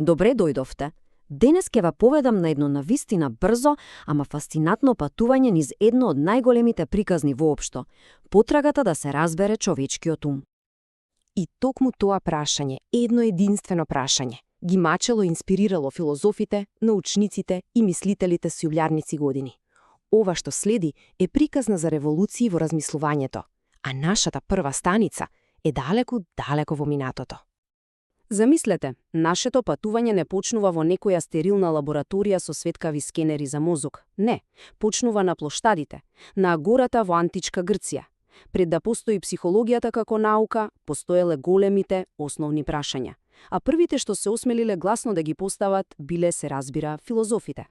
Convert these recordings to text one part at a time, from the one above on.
Добре дојдовте. Денес ќе ве поведам на едно навистина брзо, ама фасцинатно патување низ едно од најголемите приказни воопшто – потрагата да се разбере човечкиот ум. И токму тоа прашање, едно единствено прашање, ги мачело и инспирирало филозофите, научниците и мислителите со јулјарници години. Ова што следи е приказна за револуции во размислувањето, а нашата прва станица е далеку, далеко во минатото. Замислете, нашето патување не почнува во некоја стерилна лабораторија со светкави скенери за мозок. Не, почнува на плоштадите, на агората во античка Грција. Пред да постои психологијата како наука, постоеле големите основни прашања. А првите што се осмелиле гласно да ги постават, биле, се разбира, филозофите.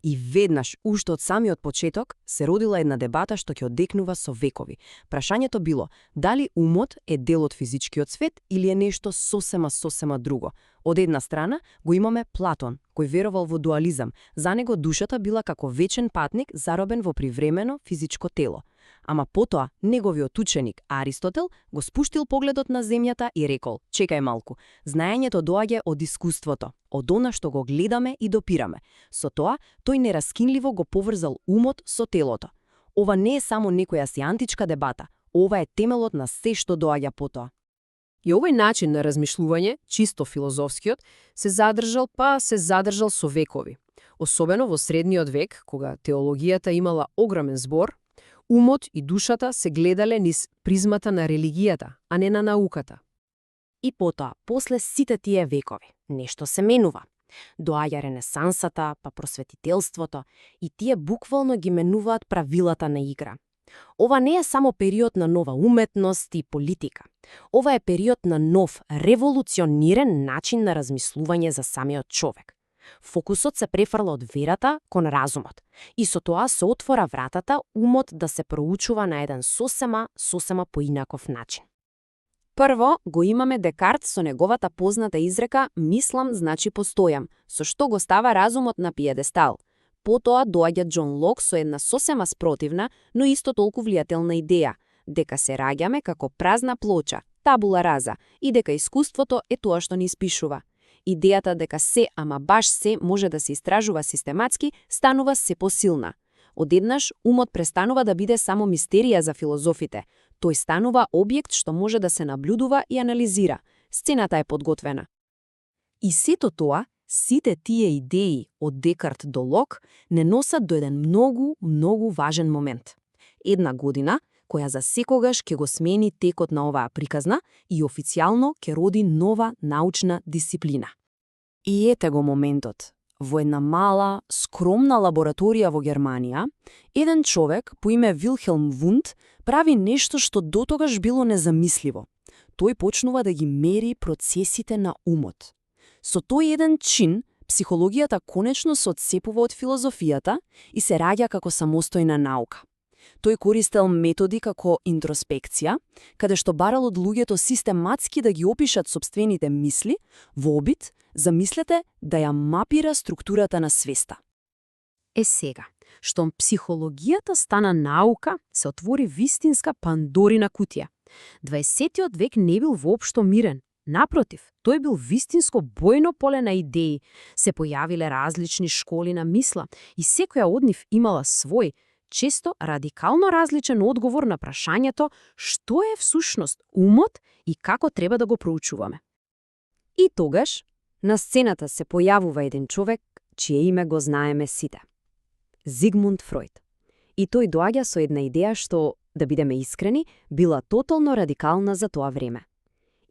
И веднаш, уште од самиот почеток, се родила една дебата што ќе одекнува со векови. Прашањето било, дали умот е дел од физичкиот свет или е нешто сосема друго. Од една страна го имаме Платон, кој верувал во дуализам. За него душата била како вечен патник заробен во привремено физичко тело. Ама потоа, неговиот ученик Аристотел го спуштил погледот на земјата и рекол: чекај малку, знаењето доаѓа од искуството, од она што го гледаме и допираме. Со тоа, тој нераскинливо го поврзал умот со телото. Ова не е само некоја си античка дебата, ова е темелот на се што доаѓа потоа. И овој начин на размишлување, чисто филозофскиот, се задржал со векови. Особено во средниот век, кога теологијата имала огромен збор, умот и душата се гледале низ призмата на религијата, а не на науката. И потоа, после сите тие векови, нешто се менува. Доаѓа ренесансата, па просветителството, и тие буквално ги менуваат правилата на игра. Ова не е само период на нова уметност и политика. Ова е период на нов, револуциониран начин на размислување за самиот човек. Фокусот се префрла од верата кон разумот и со тоа се отвора вратата умот да се проучува на еден сосема поинаков начин. Прво го имаме Декарт со неговата позната изрека «Мислам значи постојам», со што го става разумот на пиедестал. Потоа доаѓа Џон Лок со една сосема спротивна, но исто толку влијателна идеја, дека се раѓаме како празна плоча, табула раза, и дека искуството е тоа што ни испишува. Идејата дека се, ама баш се, може да се истражува систематски, станува се посилна. Одеднаш, умот престанува да биде само мистерија за филозофите. Тој станува објект што може да се наблюдува и анализира. Сцената е подготвена. И сето тоа, сите тие идеи од Декарт до Лок, не носат до еден многу важен момент. Една година, која за секогаш ќе го смени текот на оваа приказна и официјално ќе роди нова научна дисциплина. И ете го моментот. Во една мала, скромна лабораторија во Германија, еден човек по име Вилхелм Вунд прави нешто што дотогаш било незамисливо. Тој почнува да ги мери процесите на умот. Со тој еден чин, психологијата конечно се отцепува од филозофијата и се раѓа како самостојна наука. Тој користел методи како интроспекција, каде што барал од луѓето систематски да ги опишат сопствените мисли, во обид, замислете, да ја мапира структурата на свеста. Сега, штом психологијата стана наука, се отвори вистинска Пандорина кутија. 20-тиот век не бил воопшто мирен. Напротив, тој бил вистинско бојно поле на идеи. Се појавиле различни школи на мисла и секоја од нив имала свој, често радикално различен одговор на прашањето што е всушност умот и како треба да го проучуваме. И тогаш, на сцената се појавува еден човек, чие име го знаеме сите. Зигмунд Фройд. И тој доаѓа со една идеја што, да бидеме искрени, била тотално радикална за тоа време.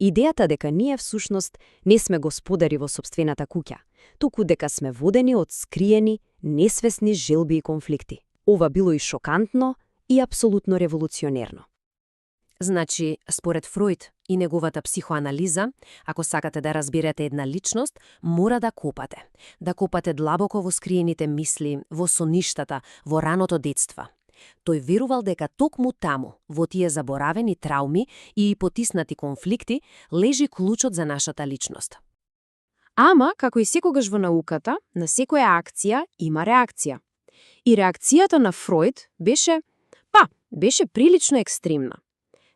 Идејата дека ние всушност не сме господари во сопствената куќа, туку дека сме водени од скриени, несвесни желби и конфликти. Ова било и шокантно и апсолутно револуционерно. Значи, според Фройд и неговата психоанализа, ако сакате да разберете една личност, мора да копате. Да копате длабоко во скриените мисли, во соништата, во раното детство. Тој верувал дека токму таму, во тие заборавени трауми и потиснати конфликти, лежи клучот за нашата личност. Ама, како и секогаш во науката, на секоја акција има реакција. И реакцијата на Фройд беше прилично екстремна.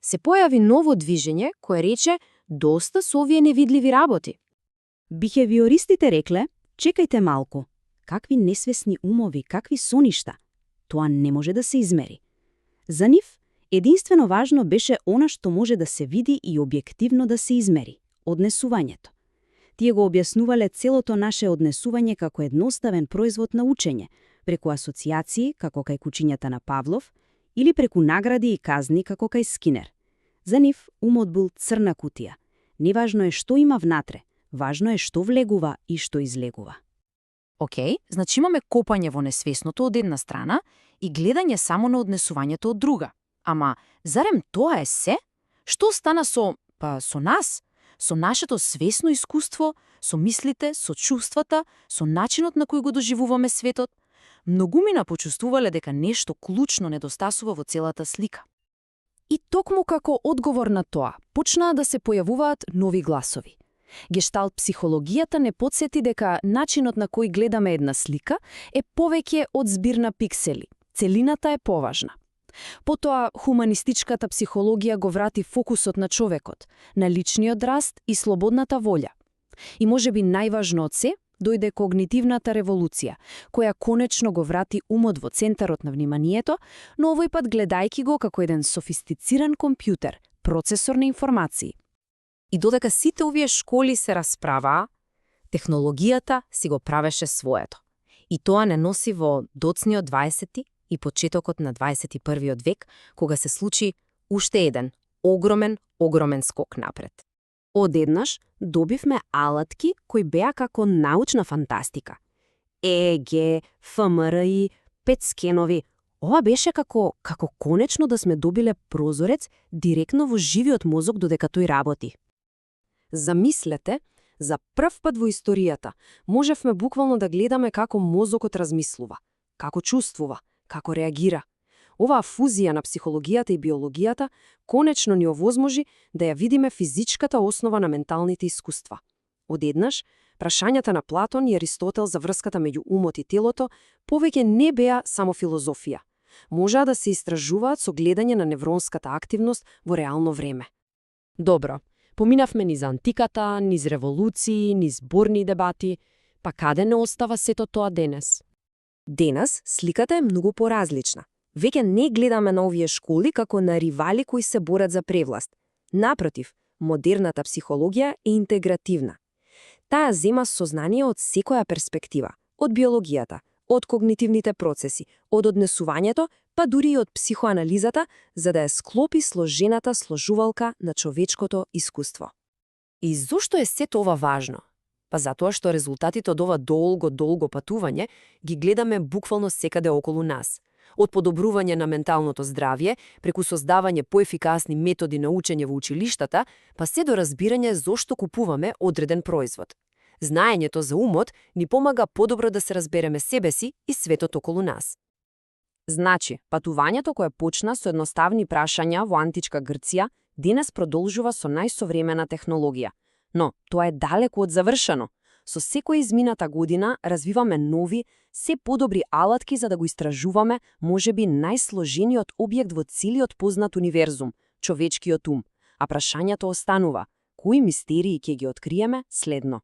Се појави ново движење кое рече доста со овие невидливи работи. Бихевиористите рекле, чекајте малку. Какви несвесни умови, какви соништа. Тоа не може да се измери. За нив, единствено важно беше она што може да се види и објективно да се измери – однесувањето. Тие го објаснувале целото наше однесување како едноставен производ на учење, преку асоцијации, како кај кучињата на Павлов, или преку награди и казни, како кај Скинер. За нив, умот бил црна кутија. Неважно е што има внатре, важно е што влегува и што излегува. Океј, значи имаме копање во несвесното од една страна и гледање само на однесувањето од друга. Ама, зарем тоа е се? Што стана со нас? Со нашето свесно искуство, со мислите, со чувствата, со начинот на кој го доживуваме светот? Многумина почувствувале дека нешто клучно недостасува во целата слика. И токму како одговор на тоа, почнаа да се појавуваат нови гласови. Гешталт психологијата не потсети дека начинот на кој гледаме една слика е повеќе од збир на пиксели. Целината е поважна. Потоа, хуманистичката психологија го врати фокусот на човекот, на личниот раст и слободната волја. И можеби најважно од се, дојде когнитивната револуција, која конечно го врати умот во центарот на вниманието, но овој пат гледајки го како еден софистициран компјутер, процесор на информации. И додека сите овие школи се расправаа, технологијата си го правеше своето. И тоа не носи во доцниот 20 и почетокот на 21 век, кога се случи уште еден огромен скок напред. Одеднаш добивме алатки кои беа како научна фантастика. ЕЕГ, ФМРИ, PET скенови. Ова беше како конечно да сме добиле прозорец директно во живиот мозок додека тој работи. Замислете, за прв пат во историјата можевме буквално да гледаме како мозокот размислува, како чувствува, како реагира. Оваа фузија на психологијата и биологијата конечно ни овозможи да ја видиме физичката основа на менталните искуства. Одеднаш, прашањата на Платон и Аристотел за врската меѓу умот и телото повеќе не беа само филозофија. Можеа да се истражуваат со гледање на невронската активност во реално време. Добро, поминавме низ антиката, низ револуции, низ бурни дебати, па каде не остава сето тоа денес? Денес сликата е многу поразлична. Веќе не гледаме на овие школи како на ривали кои се борат за превласт. Напротив, модерната психологија е интегративна. Таа зема сознание од секоја перспектива, од биологијата, од когнитивните процеси, од однесувањето, па дури и од психоанализата, за да ја склопи сложената сложувалка на човечкото искуство. И зошто е сето ова важно? Па затоа што резултатите од ова долго патување ги гледаме буквално секаде околу нас. Од подобрување на менталното здравје, преку создавање поефикасни методи на учење во училиштата, па се до разбирање зошто купуваме одреден производ. Знаењето за умот ни помага подобро да се разбереме себе си и светот околу нас. Значи, патувањето кое почна со едноставни прашања во античка Грција, денес продолжува со најсовремена технологија. Но тоа е далеку од завршено. Со секоја измината година развиваме нови, се подобри алатки за да го истражуваме, можеби најсложениот објект во целиот познат универзум, човечкиот ум. А прашањето останува: кои мистерии ќе ги откриеме следно?